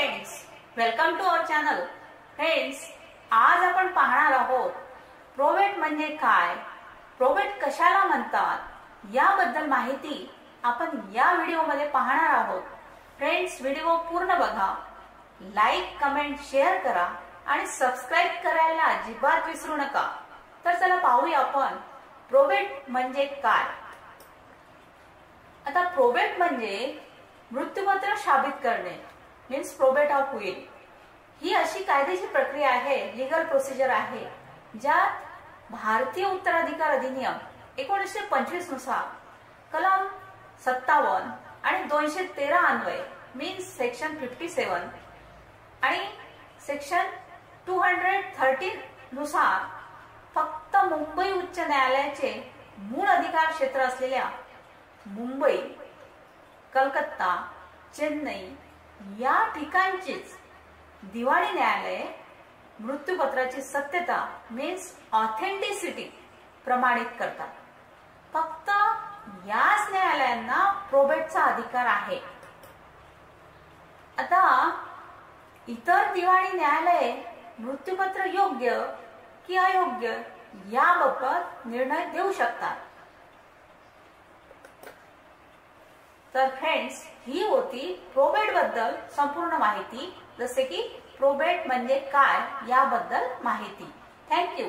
Friends, welcome to our channel. Friends, आज आपण पाहणार आहोत प्रोबेट म्हणजे काय, प्रोबेट कशाला म्हणतात याबद्दल माहिती आपण या व्हिडिओमध्ये पाहणार आहोत। फ्रेंड्स, व्हिडिओ पूर्ण बघा, लाईक, कमेंट, शेअर करा आणि सबस्क्राइब करायला अजिबात विसरू नका। तर चला पाहूया आपण प्रोबेट म्हणजे काय। आता प्रोबेट म्हणजे मृत्यूपत्र साबित करणे, मीन्स प्रोबेट ऑफ विल। ही अशी कायदेशीर प्रक्रिया आहे, लीगल प्रोसिजर आहे, ज्यात भारतीय उत्तराधिकार अधिनियम 1925 नुसार कलम 57 आणि 213 अन्वये, मीन्स सेक्शन 57 आणि सेक्शन 213 नुसार फक्त मुंबई उच्च न्यायालयाचे मूळ अधिकार क्षेत्र असलेल्या मुंबई, कलकत्ता, चेन्नई या ठिकाणचीच दिवाणी न्यायालये मृत्यूपत्राची सत्यता मीन्स ऑथेंटिसिटी प्रमाणित करतात। फक्त याच न्यायालयांना प्रोबेटचा अधिकार आहे। आता इतर दिवाणी न्यायालये मृत्यूपत्र योग्य की अयोग्य याबाबत निर्णय देऊ शकतात। तर फ्रेंड्स, ही होती प्रोबेट बद्दल संपूर्ण माहिती, जसे की प्रोबेट म्हणजे काय याबद्दल माहिती। थँक्यू।